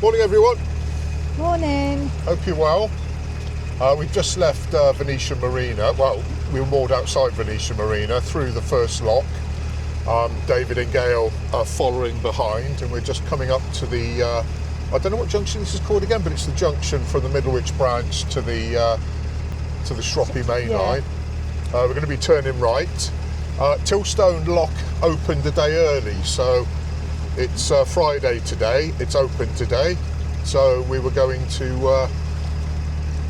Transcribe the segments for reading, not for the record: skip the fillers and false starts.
Morning everyone. Morning. Hope you're well. We've just left Venetian Marina. Well, we were moored outside Venetian Marina through the first lock. David and Gail are following behind, and we're just coming up to the, I don't know what junction this is called again, but it's the junction from the Middlewich branch to the Shropshire main line. We're going to be turning right. Tilstone Lock opened a day early, so it's Friday today. It's open today, so we were going to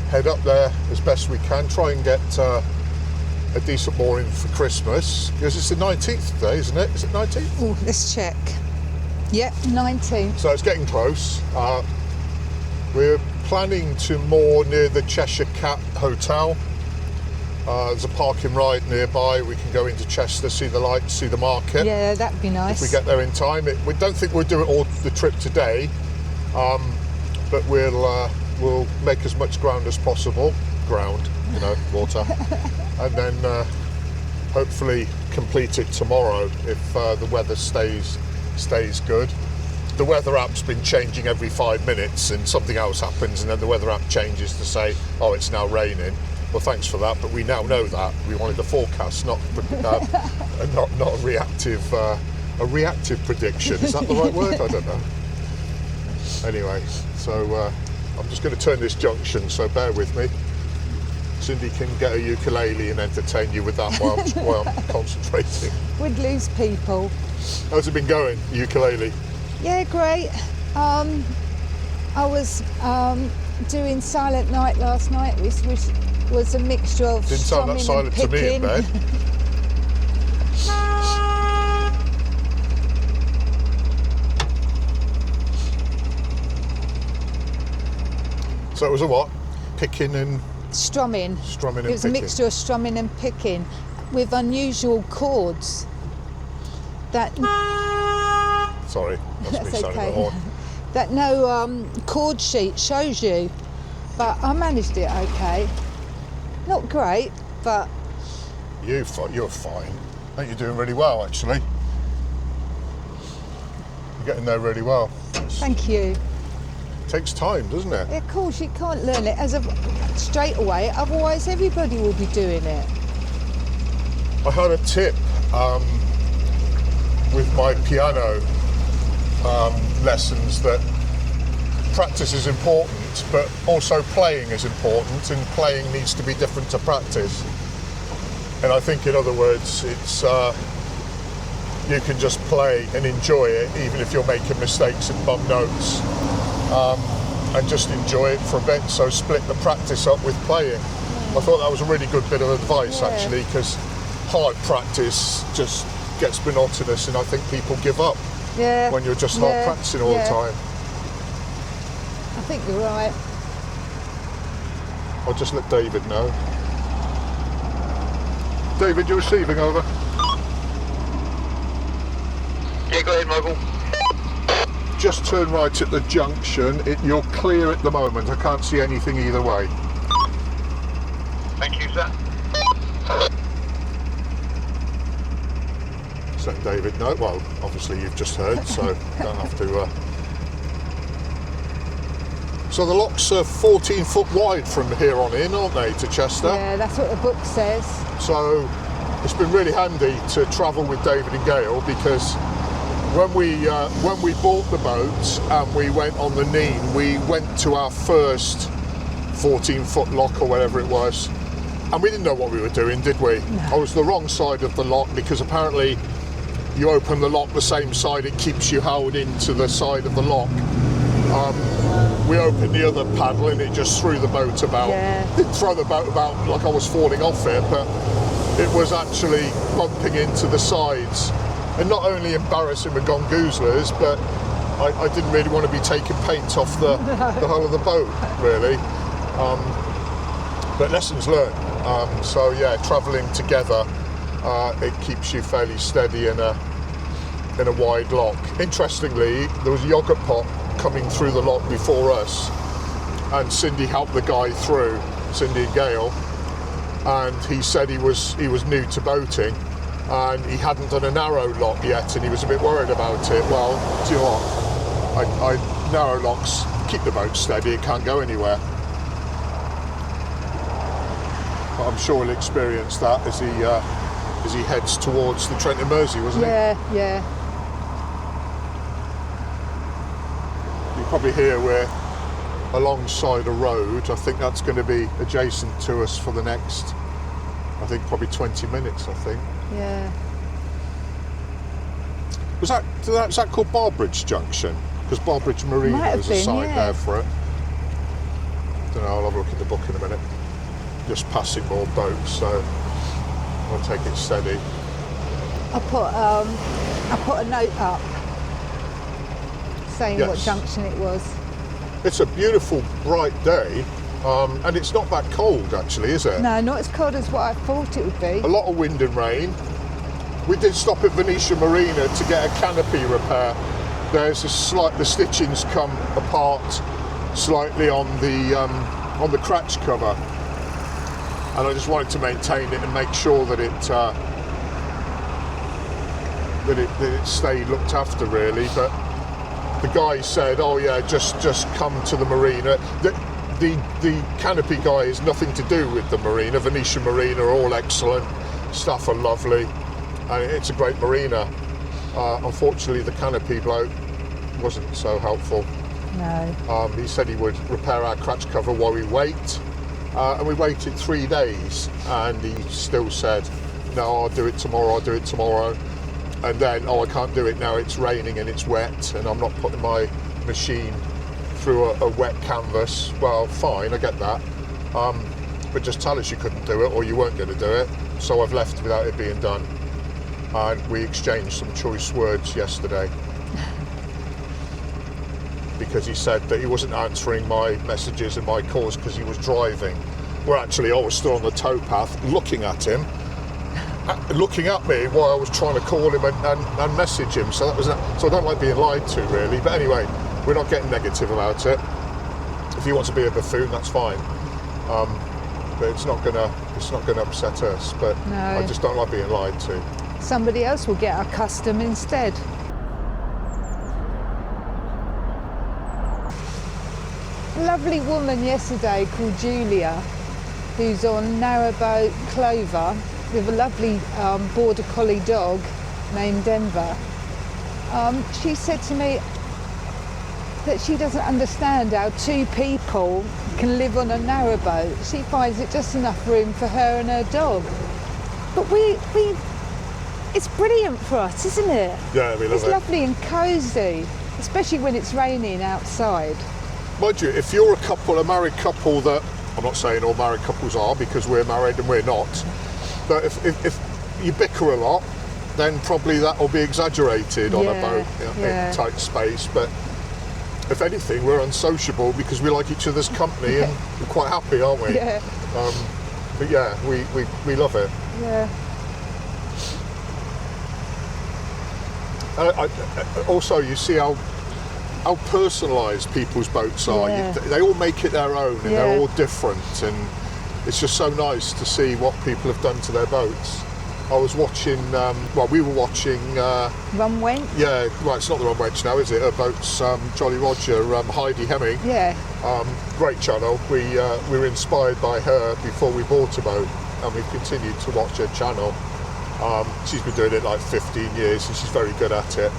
head up there as best we can, try and get a decent mooring for Christmas, because it's the 19th today, isn't it? Is it 19th? Oh, let's check. Yep, 19th. So it's getting close. We're planning to moor near the Cheshire Cat Hotel. There's a parking right nearby. We can go into Chester, see the lights, see the market. Yeah, that'd be nice. If we get there in time. We don't think we'll do it all the trip today, but we'll make as much ground as possible. Ground, water. And then hopefully complete it tomorrow if the weather stays good. The weather app's been changing every 5 minutes, and something else happens, and then the weather app changes to say, oh, it's now raining. Well, thanks for that, but we now know that. We wanted a forecast, not a reactive prediction. Is that the right word? I don't know. Anyway, so I'm just going to turn this junction, so bear with me. Cindy can get a ukulele and entertain you with that while I'm concentrating. We'd lose people. How's it been going, ukulele? Yeah, great. I was doing Silent Night last night, which was a mixture of Didn't sound that silent to me in bed. So it was a what? Picking and... Strumming. Strumming and picking. It was a mixture of strumming and picking with unusual chords. That... Sorry, that's me sounding okay. the horn. That no chord sheet shows you, but I managed it okay. Not great, but... You're fine. I think you're doing really well, actually. You're getting there really well. Thank you. It takes time, doesn't it? Yeah, of course, you can't learn it straight away, otherwise everybody will be doing it. I had a tip with my piano lessons that practice is important, but also playing is important, and playing needs to be different to practice. And I think, in other words, it's you can just play and enjoy it, even if you're making mistakes and bum notes, and just enjoy it for a bit. So split the practice up with playing. I thought that was a really good bit of advice, actually, because hard practice just gets monotonous, and I think people give up when you're just not practicing all the time. I think you're right. I'll just let David know. David, you're receiving, over. Yeah, go ahead, Michael. Just turn right at the junction. You're clear at the moment. I can't see anything either way. Thank you, sir. Just let David know. Well, obviously you've just heard, so don't have to... So the locks are 14 foot wide from here on in, aren't they, to Chester? Yeah, that's what the book says. So it's been really handy to travel with David and Gail, because when we bought the boat and we went on the Nene, we went to our first 14 foot lock or whatever it was, and we didn't know what we were doing, did we? No. I was the wrong side of the lock, because apparently you open the lock the same side, it keeps you held into the side of the lock. We opened the other paddle and it just threw the boat about. Yeah. Didn't throw the boat about like I was falling off it, but it was actually bumping into the sides. And not only embarrassing with gongoozlers, but I didn't really want to be taking paint off the hull of the boat, really. But lessons learned. So yeah, travelling together, it keeps you fairly steady in a wide lock. Interestingly, there was a yoghurt pot coming through the lock before us, and Cindy helped the guy through, Cindy and Gail, and he said he was new to boating, and he hadn't done a narrow lock yet, and he was a bit worried about it. Well, do you know what? I narrow locks keep the boat steady, it can't go anywhere. But I'm sure he'll experience that as he heads towards the Trent and Mersey, wasn't Yeah, yeah. he? You probably hear we're alongside a road. I think that's going to be adjacent to us for the next, I think probably 20 minutes, I think. Yeah. Was that called Barbridge Junction? Because Barbridge Marina Might have is a been, site yeah. there for it. Don't know, I'll have a look at the book in a minute. Just passing more boats, so I'll take it steady. I put a note up saying what Yes. junction it was. It's a beautiful, bright day, and it's not that cold actually, is it? No, not as cold as what I thought it would be. A lot of wind and rain. We did stop at Venetia Marina to get a canopy repair. There's the stitchings come apart slightly on the cratch cover, and I just wanted to maintain it and make sure that it stayed looked after really. But the guy said, "Oh yeah, just come to the marina." The canopy guy has nothing to do with the marina. Venetia Marina are all excellent, staff are lovely, and it's a great marina. Unfortunately, the canopy bloke wasn't so helpful. No. He said he would repair our cratch cover while we wait, and we waited 3 days, and he still said, "No, I'll do it tomorrow. I'll do it tomorrow." And then, "Oh, I can't do it now. It's raining and it's wet, and I'm not putting my machine through a wet canvas." Well, fine, I get that, but just tell us you couldn't do it or you weren't going to do it. So I've left without it being done, and we exchanged some choice words yesterday. Because he said that he wasn't answering my messages and my calls because he was driving. Well, actually, I was still on the towpath looking at him, looking at me while I was trying to call him and message him. So so I don't like being lied to, really. But anyway, we're not getting negative about it. If he wants to be a buffoon, that's fine. But it's not gonna upset us. But No. I just don't like being lied to. Somebody else will get our custom instead. Lovely woman yesterday called Julia, who's on narrowboat Clover with a lovely border collie dog named Denver. She said to me that she doesn't understand how 2 people can live on a narrowboat. She finds it just enough room for her and her dog. But it's brilliant for us, isn't it? Yeah, we love It's it. lovely and cosy, especially when it's raining outside. Mind you, if you're a married couple that, I'm not saying all married couples are because we're married and we're not, but if you bicker a lot, then probably that will be exaggerated on a Yeah, boat in yeah. tight space. But if anything, we're unsociable because we like each other's company and we're quite happy, aren't we? Yeah, But yeah, we love it. yeah. Also, you see how personalised people's boats are. Yeah. They all make it their own, and Yeah. they're all different, and it's just so nice to see what people have done to their boats. I was watching, we were watching, Rum wench? yeah, well, it's not the Rum Wench now, is it? Her boat's Jolly Roger, Heidi Hemming. Yeah, Great channel. We were inspired by her before we bought a boat, and we've continued to watch her channel. She's been doing it like 15 years, and she's very good at it.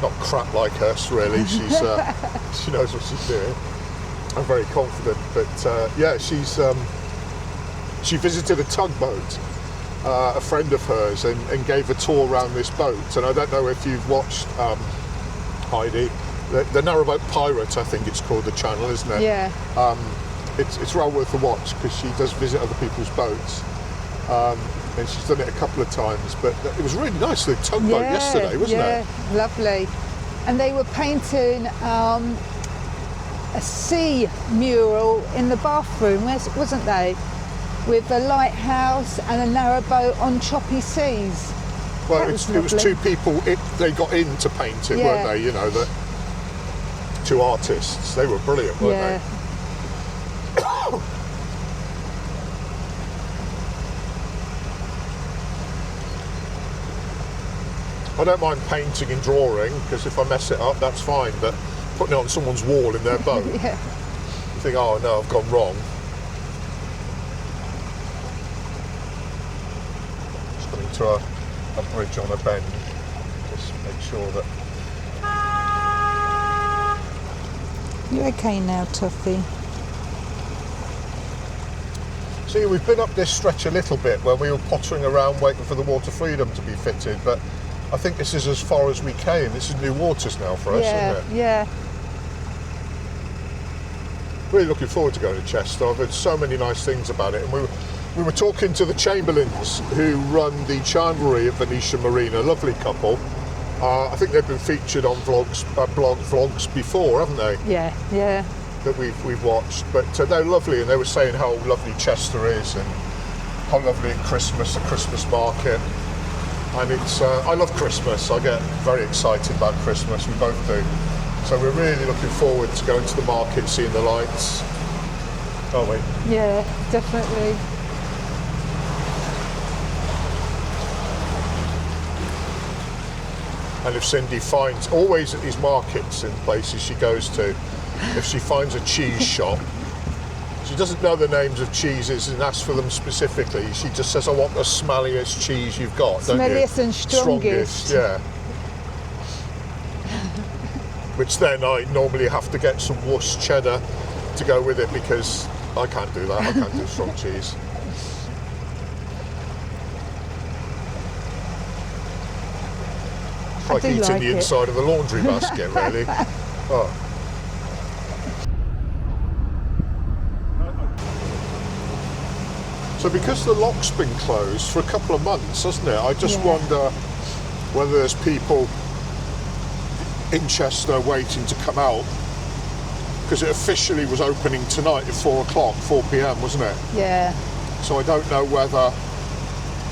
Not crap like us, really. She's she knows what she's doing. I'm very confident. But yeah, she visited a tugboat, a friend of hers, and gave a tour around this boat. And I don't know if you've watched Heidi, the Narrowboat Pirate, I think it's called, the channel, isn't it? yeah. It's well worth a watch because she does visit other people's boats. And she's done it a couple of times, but it was really nice, the tugboat yesterday, wasn't it? Yeah, lovely. And they were painting a sea mural in the bathroom, wasn't they? With a lighthouse and a narrowboat on choppy seas. Well, That it was was lovely. 2 people, they got in to paint it, Yeah. weren't they? You know, 2 artists. They were brilliant, weren't Yeah. they? I don't mind painting and drawing because if I mess it up, that's fine. But putting it on someone's wall in their boat. Yeah. You think, oh no, I've gone wrong. Just coming to a bridge on a bend. Just make sure that. You okay now, Toffee? See, we've been up this stretch a little bit when we were pottering around waiting for the Water Freedom to be fitted, but I think this is as far as we came. This is new waters now for us, isn't it? Yeah. Really looking forward to going to Chester. I've heard so many nice things about it, and we were talking to the Chamberlains who run the chandlery at Venetian Marina, a lovely couple. I think they've been featured on vlogs before, haven't they? Yeah, yeah. That we've watched, but they're lovely, and they were saying how lovely Chester is and how lovely at Christmas, the Christmas market. And it's I love Christmas. I get very excited about Christmas. We both do. So we're really looking forward to going to the market, seeing the lights. Aren't we? Yeah, definitely. And if Cindy finds, always at these markets and places she goes to, if she finds a cheese shop, she doesn't know the names of cheeses and asks for them specifically. She just says, I want the smelliest cheese you've got, don't you? Smelliest and strongest. Yeah. Which then I normally have to get some Worcester cheddar to go with it, because I can't do that. I can't do strong cheese. It's like eating like the it. inside of the laundry basket, really. Oh. So because the lock's been closed for a couple of months, hasn't it? I just wonder whether there's people in Chester waiting to come out, because it officially was opening tonight at 4 o'clock, 4 p.m, wasn't it? Yeah. So I don't know whether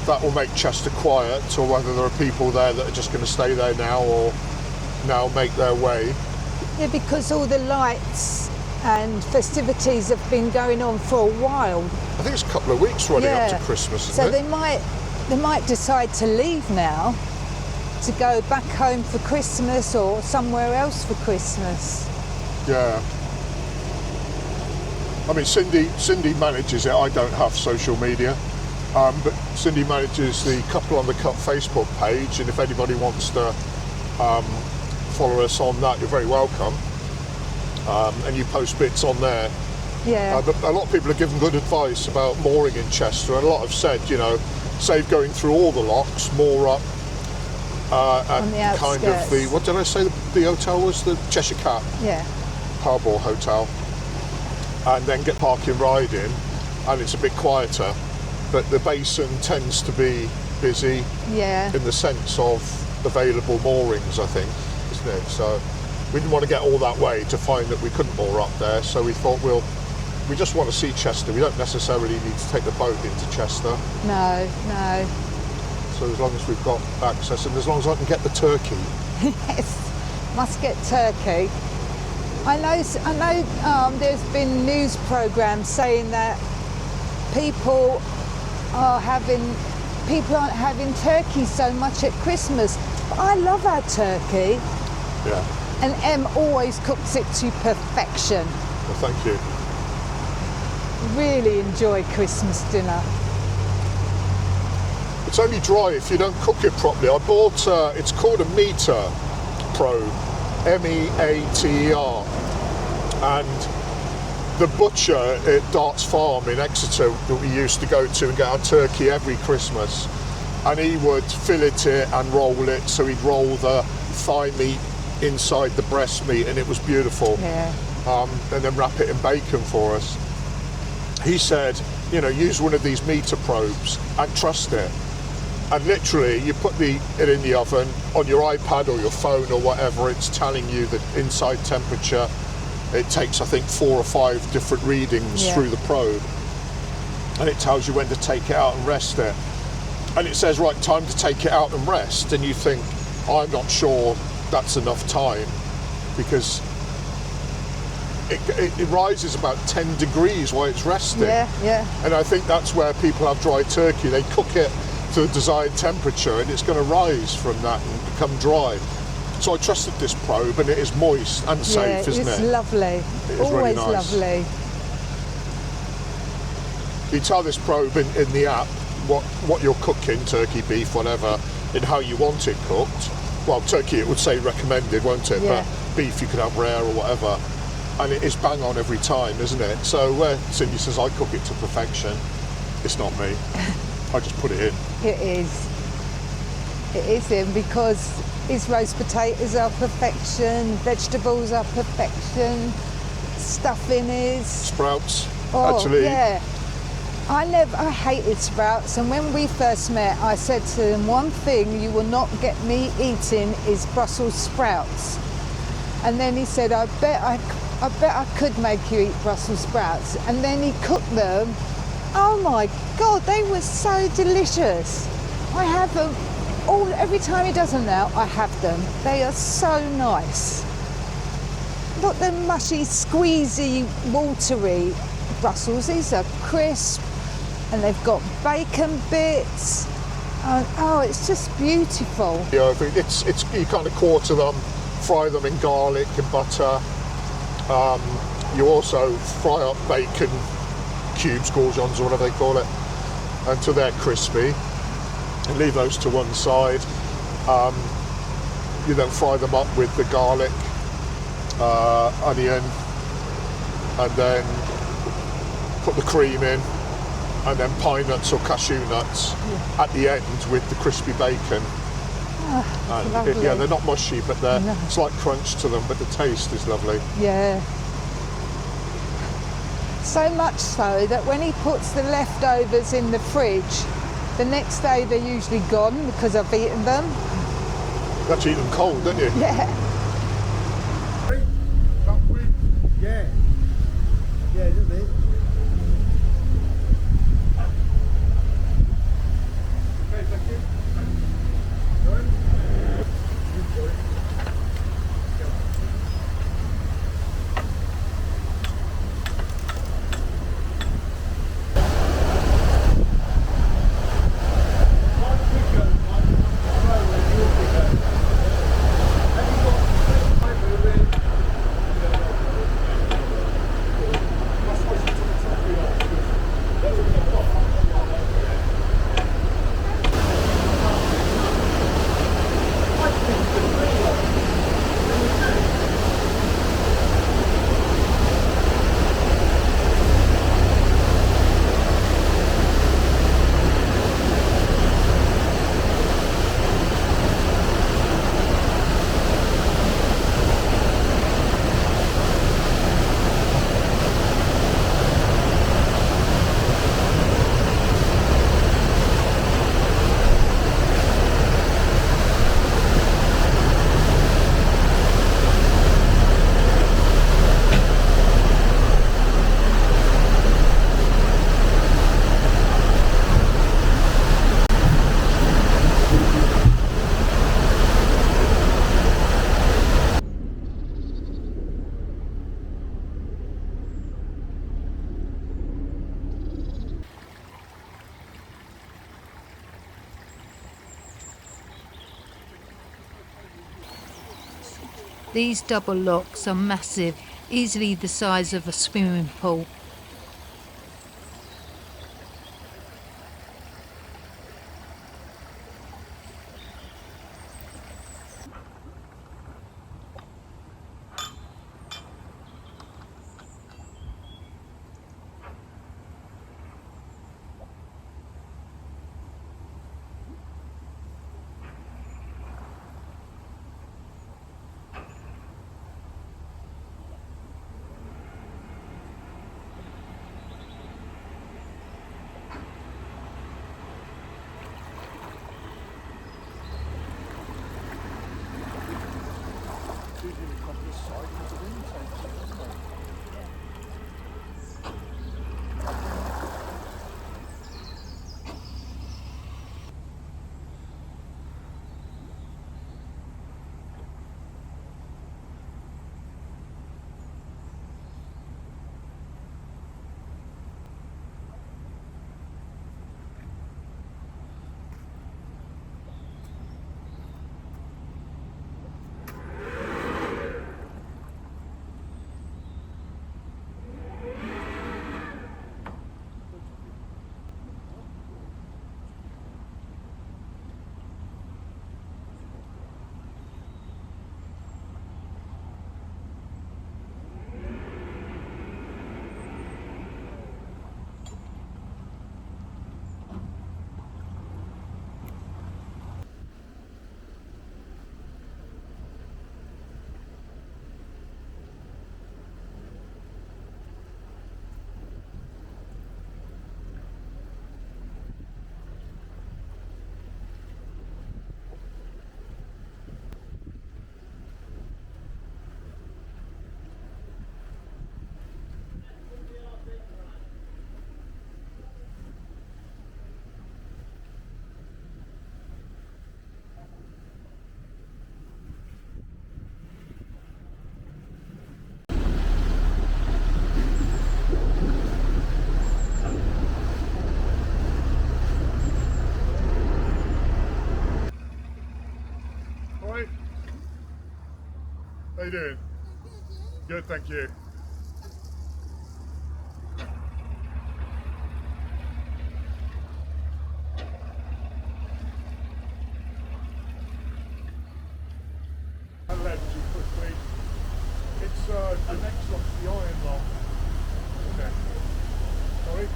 that will make Chester quiet, or whether there are people there that are just going to stay there now, or now make their way. Yeah, because all the lights and festivities have been going on for a while. I think it's a couple of weeks running up to Christmas, isn't so it? they might decide to leave now to go back home for Christmas or somewhere else for Christmas. Yeah. I mean, Cindy manages it. I don't have social media, but Cindy manages the Couple on the Cut Facebook page, and if anybody wants to follow us on that, you're very welcome. And you post bits on there. Yeah. But a lot of people have given good advice about mooring in Chester, and a lot have said, you know, save going through all the locks, moor up at on the kind of outskirts. the, what did I say the hotel was? The Cheshire Cat Yeah. pub or hotel, and then get parking ride in, and it's a bit quieter, but the basin tends to be busy Yeah. in the sense of available moorings, I think, isn't it? So we didn't want to get all that way to find that we couldn't moor up there, so we thought we just want to see Chester. We don't necessarily need to take the boat into Chester. No. So as long as we've got access, and as long as I can get the turkey. Yes. Must get turkey. I know. There's been news programs saying that people aren't having turkey so much at Christmas. But I love our turkey. Yeah. And Em always cooks it to perfection. Well, thank you. Really enjoy Christmas dinner. It's only dry if you don't cook it properly. I bought, it's called a meter probe, MEATER, and the butcher at Dart's Farm in Exeter that we used to go to and get our turkey every Christmas, and he would fillet it and roll it, so he'd roll the thigh meat inside the breast meat, and it was beautiful. Yeah. And then wrap it in bacon for us. He said, you know, use one of these meter probes and trust it. And literally, you put it in the oven, on your iPad or your phone or whatever, it's telling you the inside temperature. It takes, I think, 4 or 5 different readings through the probe. And it tells you when to take it out and rest it. And it says, right, time to take it out and rest. And you think, I'm not sure that's enough time, because it rises about 10 degrees while it's resting. Yeah. And I think that's where people have dry turkey. They cook it to the desired temperature, and it's going to rise from that and become dry. So I trusted this probe, and it is moist and safe, isn't it's it? lovely. It is Always really nice. lovely. You tell this probe in the app what you're cooking, turkey, beef, whatever, and how you want it cooked. Well, turkey, it would say recommended, won't it? Yeah. But beef, you could have rare or whatever. And it is bang on every time, isn't it? So where Cindy says I cook it to perfection, it's not me. I just put it in. It is. It is in because his roast potatoes are perfection, vegetables are perfection, stuffing is. Sprouts, Oh, actually. yeah. I hated sprouts, and when we first met, I said to him, one thing you will not get me eating is Brussels sprouts. And then he said, I bet I could make you eat Brussels sprouts. And then he cooked them. Oh my God, they were so delicious. I have them every time he does them now, I have them. They are so nice. Not the mushy, squeezy, watery Brussels. These are crisp, and they've got bacon bits. Oh, it's just beautiful. Yeah, it's you kind of quarter them, fry them in garlic and butter. You also fry up bacon cubes, gourgons or whatever they call it, until they're crispy. And leave those to one side. You then fry them up with the garlic, onion, and then put the cream in, and then pine nuts or cashew nuts at the end with the crispy bacon. And lovely. yeah, they're not mushy, but they're No. slight crunch to them, but the taste is lovely. Yeah. So much so that when he puts the leftovers in the fridge, the next day they're usually gone because I've eaten them. You actually eat them cold, don't you? Yeah. Yeah. Yeah, a little bit. Okay, thank you. Sorry? These double locks are massive, easily the size of a swimming pool. you doing? Good, thank you. I left too quickly. It's the next lock's the iron lock. Okay. Sorry?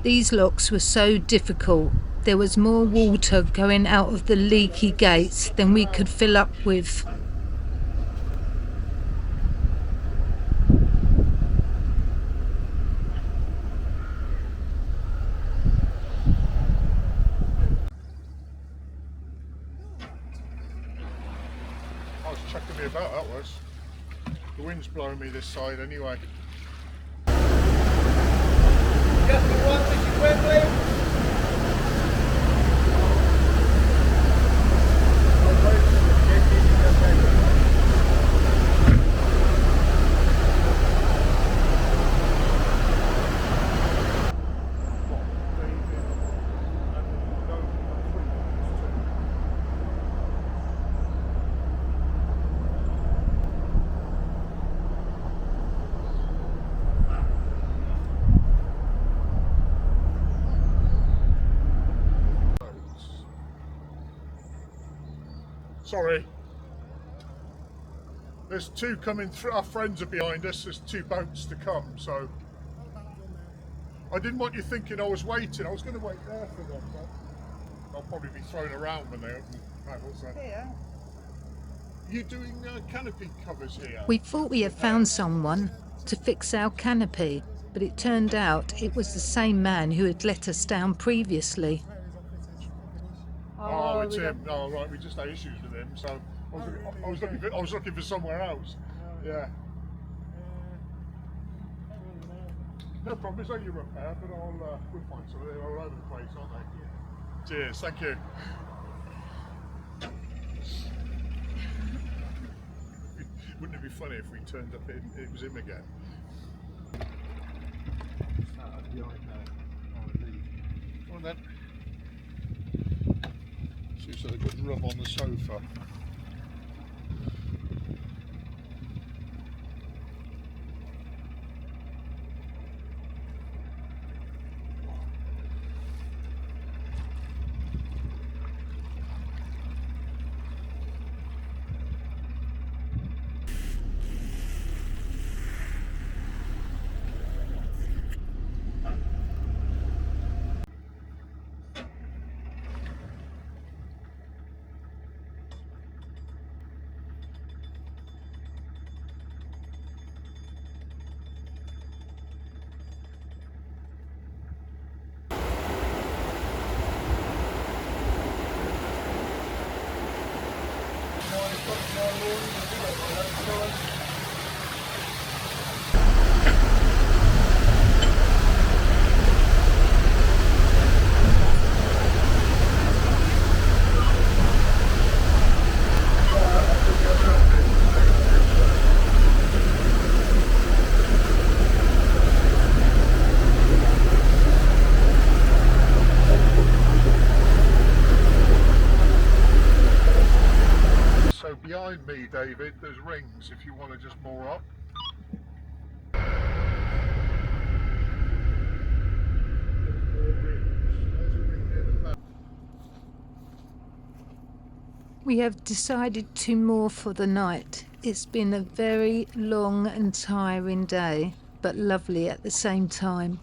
These locks were so difficult. There was more water going out of the leaky gates than we could fill up with. I was chucking me about, that was. The wind's blowing me this side anyway. Just the one which you quickly. Sorry. There's two coming through. Our friends are behind us. There's two boats to come, so I didn't want you thinking I was waiting. I was going to wait there for them, but they'll probably be thrown around when they open the paddles. Here. You doing canopy covers here? We thought we had found someone to fix our canopy, but it turned out it was the same man who had let us down previously. Oh, it's him. No, right. We just had issues with him, so I was looking for somewhere else. Yeah. No problem. It's only a repair, but we'll find something. They're all over the place, aren't they? Cheers. Thank you. Wouldn't it be funny if we turned up and it was him again? Come on then. See, so they couldn't rub on the sofa. Behind me, David, there's rings if you want to just moor up. We have decided to moor for the night. It's been a very long and tiring day, but lovely at the same time.